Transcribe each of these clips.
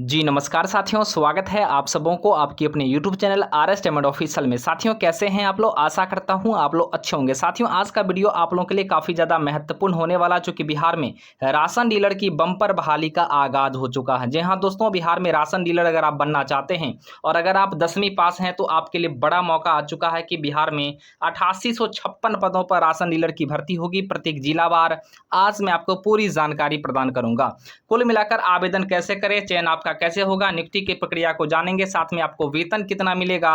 जी नमस्कार साथियों, स्वागत है आप सबों को आपकी अपने YouTube channel RS diamond official में। साथियों कैसे हैं आप लोग? आशा करता हूं आप लोग अच्छे होंगे। साथियों आज का वीडियो आप लोगों के लिए काफ़ी ज़्यादा महत्वपूर्ण होने वाला, चूँकि बिहार में राशन डीलर की बम्पर बहाली का आगाज़ हो चुका है। जी हाँ दोस्तों, बिहार में राशन डीलर अगर आप बनना चाहते हैं और अगर आप 10वीं पास हैं तो आपके लिए बड़ा मौका आ चुका है कि बिहार में 8856 पदों पर राशन डीलर की भर्ती होगी प्रत्येक जिलावार। आज मैं आपको पूरी जानकारी प्रदान करूँगा। कुल मिलाकर आवेदन कैसे करें, चयन आपका कैसे होगा, नियुक्ति की प्रक्रिया को जानेंगे, साथ में आपको वेतन कितना मिलेगा,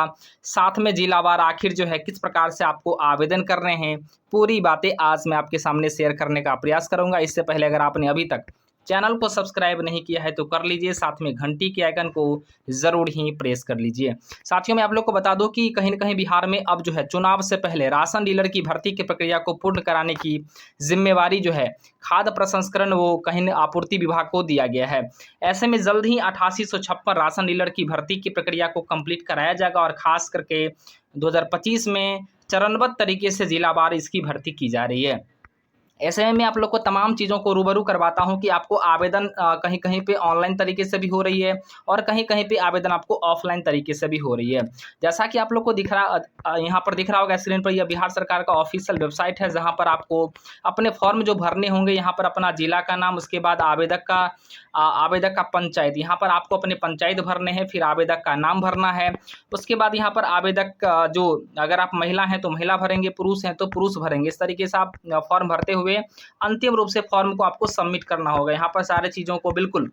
साथ में जिलावार आखिर जो है किस प्रकार से आपको आवेदन करने हैं, पूरी बातें आज मैं आपके सामने शेयर करने का प्रयास करूंगा। इससे पहले अगर आपने अभी तक चैनल को सब्सक्राइब नहीं किया है तो कर लीजिए, साथ में घंटी के आइकन को जरूर ही प्रेस कर लीजिए। साथियों मैं आप लोग को बता दूं कि कहीं न कहीं बिहार में अब जो है चुनाव से पहले राशन डीलर की भर्ती की प्रक्रिया को पूर्ण कराने की जिम्मेवारी जो है खाद्य प्रसंस्करण वो कहीं न आपूर्ति विभाग को दिया गया है। ऐसे में जल्द ही 8856 राशन डीलर की भर्ती की प्रक्रिया को कंप्लीट कराया जाएगा और खास करके 2025 में चरणबद्ध तरीके से जिलावार इसकी भर्ती की जा रही है। ऐसे में मैं आप लोग को तमाम चीज़ों को रूबरू करवाता हूँ कि आपको आवेदन कहीं-कहीं पे ऑनलाइन तरीके से भी हो रही है और कहीं-कहीं पे आवेदन आपको ऑफलाइन तरीके से भी हो रही है। जैसा कि आप लोग को दिख रहा यहाँ पर दिख रहा होगा स्क्रीन पर, यह बिहार सरकार का ऑफिशियल वेबसाइट है जहाँ पर आपको अपने फॉर्म जो भरने होंगे, यहाँ पर अपना जिला का नाम, उसके बाद आवेदक का पंचायत, यहाँ पर आपको अपने पंचायत भरने हैं, फिर आवेदक का नाम भरना है। उसके बाद यहाँ पर आवेदक जो अगर आप महिला हैं तो महिला भरेंगे, पुरुष हैं तो पुरुष भरेंगे। इस तरीके से आप फॉर्म भरते हुए अंतिम रूप से फॉर्म को आपको सबमिट करना होगा। यहाँ पर सारी चीज़ों को बिल्कुल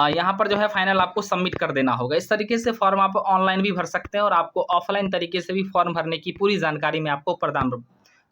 यहाँ पर जो है फाइनल आपको सबमिट कर देना होगा। इस तरीके से फॉर्म आप ऑनलाइन भी भर सकते हैं और आपको ऑफलाइन तरीके से भी फॉर्म भरने की पूरी जानकारी मैं आपको प्रदान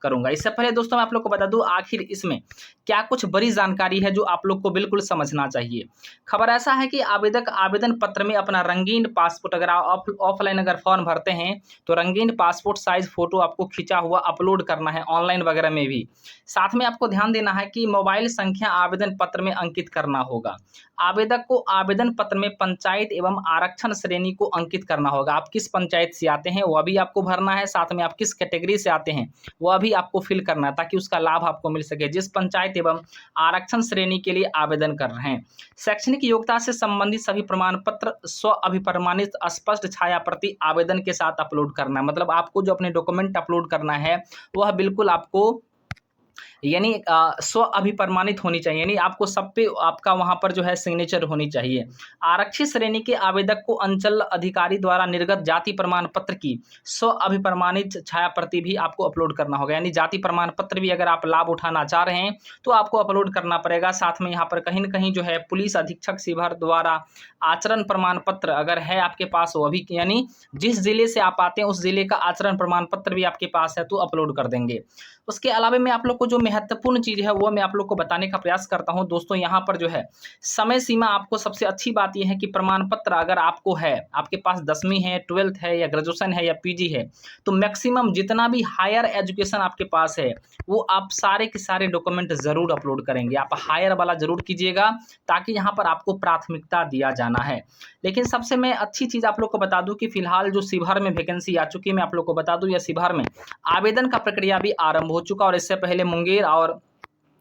करूँगा। इससे पहले दोस्तों मैं आप लोग को बता दूँ आखिर इसमें क्या कुछ बड़ी जानकारी है जो आप लोग को बिल्कुल समझना चाहिए। खबर ऐसा है कि आवेदक आवेदन पत्र में अपना रंगीन पासपोर्ट, अगर आप ऑफलाइन अगर फॉर्म भरते हैं तो रंगीन पासपोर्ट साइज फ़ोटो आपको खींचा हुआ अपलोड करना है ऑनलाइन वगैरह में भी। साथ में आपको ध्यान देना है कि मोबाइल संख्या आवेदन पत्र में अंकित करना होगा। आवेदक को आवेदन पत्र में पंचायत एवं आरक्षण श्रेणी को अंकित करना होगा। आप किस पंचायत से आते हैं वह भी आपको भरना है, साथ में आप किस कैटेगरी से आते हैं वह भी आपको फिल करना है ताकि उसका लाभ आपको मिल सके जिस पंचायत एवं आरक्षण श्रेणी के लिए आवेदन कर रहे हैं। शैक्षणिक योग्यता से संबंधित सभी प्रमाण पत्र स्व अभिप्रमाणित स्पष्ट छाया प्रति आवेदन के साथ अपलोड करना है। मतलब आपको जो अपने डॉक्यूमेंट अपलोड करना है वह बिल्कुल आपको यानी स्व अभिप्रमाणित होनी चाहिए, यानी आपको सब पे आपका वहाँ पर जो है सिग्नेचर होनी चाहिए। आरक्षित श्रेणी के आवेदक को अंचल अधिकारी द्वारा निर्गत जाति प्रमाण पत्र की स्व अभिप्रमाणित छाया प्रति भी आपको अपलोड करना होगा। यानी जाति प्रमाण पत्र भी अगर आप लाभ उठाना चाह रहे हैं तो आपको अपलोड करना पड़ेगा। साथ में यहाँ पर कहीं न कहीं जो है पुलिस अधीक्षक शिवहर द्वारा आचरण प्रमाण पत्र अगर है आपके पास वह भी, यानी जिस जिले से आप आते हैं उस जिले का आचरण प्रमाण पत्र भी आपके पास है तो अपलोड कर देंगे। उसके अलावा मैं आप लोग को जो महत्वपूर्ण चीज़ है वो मैं आप लोग को बताने का प्रयास करता हूं। दोस्तों यहाँ पर जो है समय सीमा, आपको सबसे अच्छी बात यह है कि प्रमाण पत्र अगर आपको है, आपके पास 10वीं है, 12th है या ग्रेजुएशन है या पीजी है, तो मैक्सिमम जितना भी हायर एजुकेशन आपके पास है वो आप सारे के सारे डॉक्यूमेंट ज़रूर अपलोड करेंगे। आप हायर वाला ज़रूर कीजिएगा ताकि यहाँ पर आपको प्राथमिकता दिया जाना है। लेकिन सबसे मैं अच्छी चीज़ आप लोग को बता दूं कि फिलहाल जो शिवहर में वैकेंसी आ चुकी है, मैं आप लोग को बता दूं या शिवहर में आवेदन का प्रक्रिया भी आरंभ हो चुका और इससे पहले मुंगेर और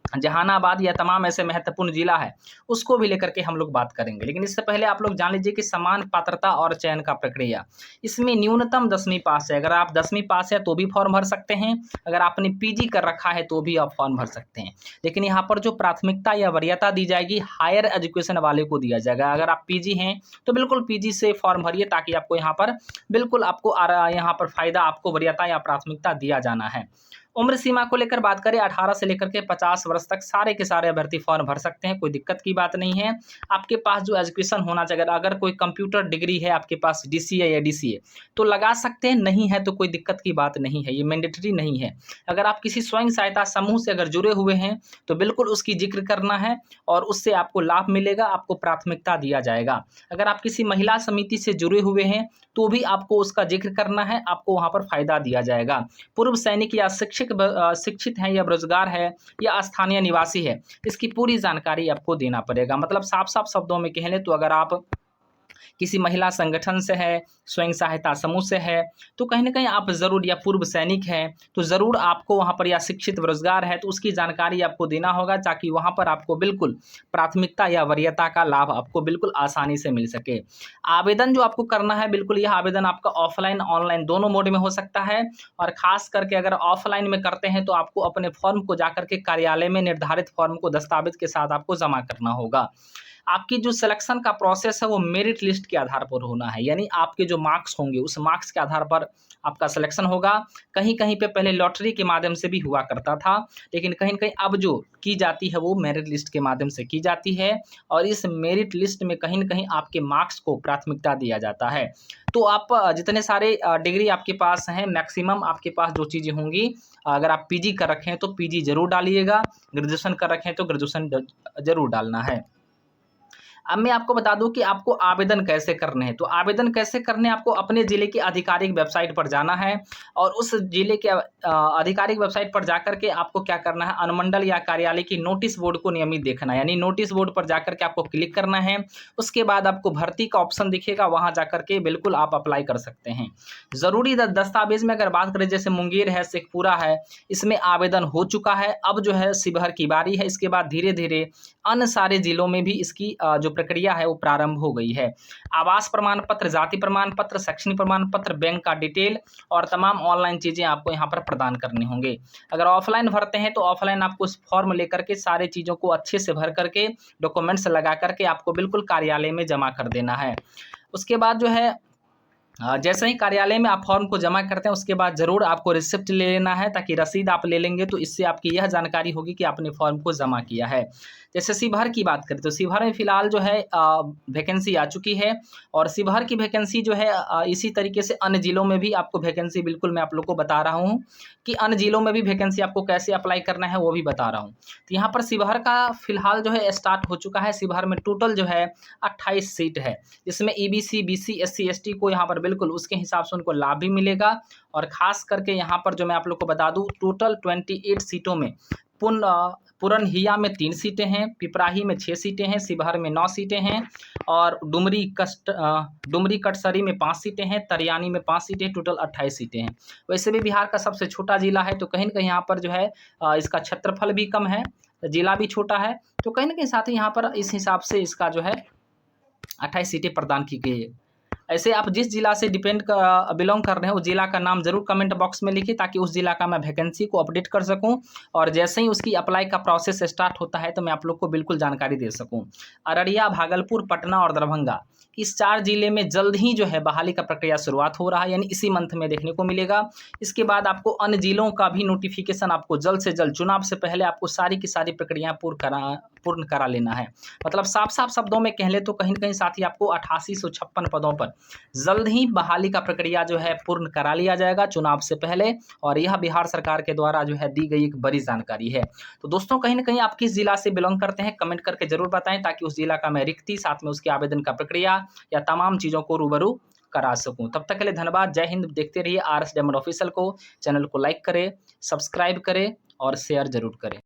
जहानाबाद या तमाम ऐसे महत्वपूर्ण जिला है उसको भी लेकर के हम लोग बात करेंगे। लेकिन इससे पहले आप लोग जान लीजिए कि समान पात्रता और चयन का प्रक्रिया, इसमें न्यूनतम 10वीं पास है। अगर आप 10वीं पास है तो भी फॉर्म भर सकते हैं, अगर आपने पीजी कर रखा है तो भी आप फॉर्म भर सकते हैं। लेकिन यहाँ पर जो प्राथमिकता या वरीयता दी जाएगी हायर एजुकेशन वाले को दिया जाएगा। अगर आप पीजी हैं तो बिल्कुल पीजी से फॉर्म भरिए ताकि आपको यहाँ पर बिल्कुल आपको यहाँ पर फायदा, आपको वरीयता या प्राथमिकता दिया जाना है। उम्र सीमा को लेकर बात करें, 18 से लेकर के 50 वर्ष तक सारे के सारे अभ्यर्थी फॉर्म भर सकते हैं, कोई दिक्कत की बात नहीं है। आपके पास जो एजुकेशन होना चाहिए, अगर कोई कंप्यूटर डिग्री है आपके पास, डीसीए या डीसीए, तो लगा सकते हैं, नहीं है तो कोई दिक्कत की बात नहीं है, ये मैंडेटरी नहीं है। अगर आप किसी स्वयं सहायता समूह से अगर जुड़े हुए हैं तो बिल्कुल उसकी जिक्र करना है और उससे आपको लाभ मिलेगा, आपको प्राथमिकता दिया जाएगा। अगर आप किसी महिला समिति से जुड़े हुए हैं तो भी आपको उसका जिक्र करना है, आपको वहाँ पर फायदा दिया जाएगा। पूर्व सैनिक या शिक्षित हैं या बेरोजगार है या स्थानीय निवासी है, इसकी पूरी जानकारी आपको देना पड़ेगा। मतलब साफ साफ शब्दों में कह लें तो अगर आप किसी महिला संगठन से है, स्वयं सहायता समूह से है, तो कहीं न कहीं आप ज़रूर, या पूर्व सैनिक हैं, तो ज़रूर आपको वहाँ पर, या शिक्षित बेरोज़गार है, तो उसकी जानकारी आपको देना होगा ताकि वहाँ पर आपको बिल्कुल प्राथमिकता या वरीयता का लाभ आपको बिल्कुल आसानी से मिल सके। आवेदन जो आपको करना है, बिल्कुल यह आवेदन आपका ऑफ़लाइन, ऑनलाइन दोनों मोड में हो सकता है, और ख़ास करके अगर ऑफ़लाइन में करते हैं तो आपको अपने फ़ॉर्म को जाकर के कार्यालय में निर्धारित फ़ॉर्म को दस्तावेज़ के साथ आपको जमा करना होगा। आपकी जो सिलेक्शन का प्रोसेस है वो मेरिट लिस्ट के आधार पर होना है, यानी आपके जो मार्क्स होंगे उस मार्क्स के आधार पर आपका सिलेक्शन होगा। कहीं-कहीं पे पहले लॉटरी के माध्यम से भी हुआ करता था, लेकिन कहीं-कहीं अब जो की जाती है वो मेरिट लिस्ट के माध्यम से की जाती है, और इस मेरिट लिस्ट में कहीं न कहीं आपके मार्क्स को प्राथमिकता दिया जाता है। तो आप जितने सारे डिग्री आपके पास हैं, मैक्सिमम आपके पास जो चीज़ें होंगी, अगर आप पीजी कर रखे हैं तो पीजी ज़रूर डालिएगा, ग्रेजुएशन कर रखे हैं तो ग्रेजुएशन ज़रूर डालना है। अब मैं आपको बता दूँ कि आपको आवेदन कैसे करने हैं। तो आवेदन कैसे करने हैं, आपको अपने ज़िले की आधिकारिक वेबसाइट पर जाना है, और उस ज़िले के आधिकारिक वेबसाइट पर जाकर के आपको क्या करना है, अनुमंडल या कार्यालय की नोटिस बोर्ड को नियमित देखना है। यानी नोटिस बोर्ड पर जाकर के आपको क्लिक करना है, उसके बाद आपको भर्ती का ऑप्शन दिखेगा, वहाँ जाकर के बिल्कुल आप अप्लाई कर सकते हैं। ज़रूरी द दस्तावेज़ में अगर बात करें, जैसे मुंगेर है, शेखपुरा है, इसमें आवेदन हो चुका है, अब जो है शिवहर की बारी है। इसके बाद धीरे-धीरे अन्य सारे ज़िलों में भी इसकी जो प्रक्रिया है वो प्रारंभ हो गई है। आवास प्रमाण पत्र, जाति प्रमाण पत्र, शैक्षणिक प्रमाण पत्र, बैंक का डिटेल और तमाम ऑनलाइन चीज़ें आपको यहाँ पर प्रदान करने होंगे। अगर ऑफ़लाइन भरते हैं तो ऑफ़लाइन आपको उस फॉर्म लेकर के सारी चीज़ों को अच्छे से भर करके, डॉक्यूमेंट्स लगा कर के आपको बिल्कुल कार्यालय में जमा कर देना है। उसके बाद जो है, जैसे ही कार्यालय में आप फॉर्म को जमा करते हैं, उसके बाद ज़रूर आपको रिसिप्ट ले लेना है, ताकि रसीद आप ले लेंगे तो इससे आपकी यह जानकारी होगी कि आपने फॉर्म को जमा किया है। जैसे शिवहर की बात करें तो शिवहर में फ़िलहाल जो है वैकेंसी आ चुकी है, और शिवहर की वैकेंसी जो है इसी तरीके से अन्य ज़िलों में भी आपको वैकेंसी, बिल्कुल मैं आप लोग को बता रहा हूँ कि अन्य ज़िलों में भी वैकेंसी आपको कैसे अप्लाई करना है वो भी बता रहा हूँ। तो यहाँ पर शिवहर का फ़िलहाल जो है स्टार्ट हो चुका है। शिवहर में टोटल जो है 28 सीट है, जिसमें ईबीसी, बीसी, एससी, एसटी को यहाँ पर बिल्कुल उसके हिसाब से उनको लाभ भी मिलेगा। और ख़ास करके यहाँ पर जो मैं आप लोग को बता दूँ, टोटल 28 सीटों में पुरनहिया में 3 सीटें हैं, पिपराही में 6 सीटें हैं, शिवहर में 9 सीटें हैं, और डुमरी कटसरी में 5 सीटें हैं, तरियानी में 5 सीटें, टोटल 28 सीटें हैं। वैसे भी बिहार का सबसे छोटा ज़िला है, तो कहीं न कहीं यहाँ पर जो है इसका क्षेत्रफल भी कम है, ज़िला भी छोटा है, तो कहीं न कहीं साथ ही यहाँ पर इस हिसाब से इसका जो है 28 सीटें प्रदान की गई है। ऐसे आप जिस जिला से बिलोंग कर रहे हैं, उस जिला का नाम ज़रूर कमेंट बॉक्स में लिखिए, ताकि उस जिला का मैं वैकेंसी को अपडेट कर सकूं, और जैसे ही उसकी अप्लाई का प्रोसेस स्टार्ट होता है तो मैं आप लोग को बिल्कुल जानकारी दे सकूं। अररिया, भागलपुर, पटना और दरभंगा, इस 4 जिले में जल्द ही जो है बहाली का प्रक्रिया शुरुआत हो रहा है, यानी इसी मंथ में देखने को मिलेगा। इसके बाद आपको अन्य जिलों का भी नोटिफिकेशन आपको जल्द से जल्द, चुनाव से पहले आपको सारी की सारी प्रक्रिया पूर्ण करा लेना है। मतलब साफ-साफ शब्दों में कह लें तो कहीं न कहीं साथ ही आपको 8856 पदों पर जल्द ही बहाली का प्रक्रिया जो है पूर्ण करा लिया जाएगा चुनाव से पहले, और यह बिहार सरकार के द्वारा जो है दी गई एक बड़ी जानकारी है। तो दोस्तों, कहीं न कहीं आप किस जिला से बिलॉन्ग करते हैं, कमेंट करके ज़रूर बताएँ, ताकि उस जिला का मैं रिक्ति, साथ में उसके आवेदन का प्रक्रिया या तमाम चीज़ों को रूबरू करा सकूँ। तब तक के लिए धन्यवाद। जय हिंद। देखते रहिए आरएस डायमंड ऑफिशियल को। चैनल को लाइक करें, सब्सक्राइब करें और शेयर ज़रूर करें।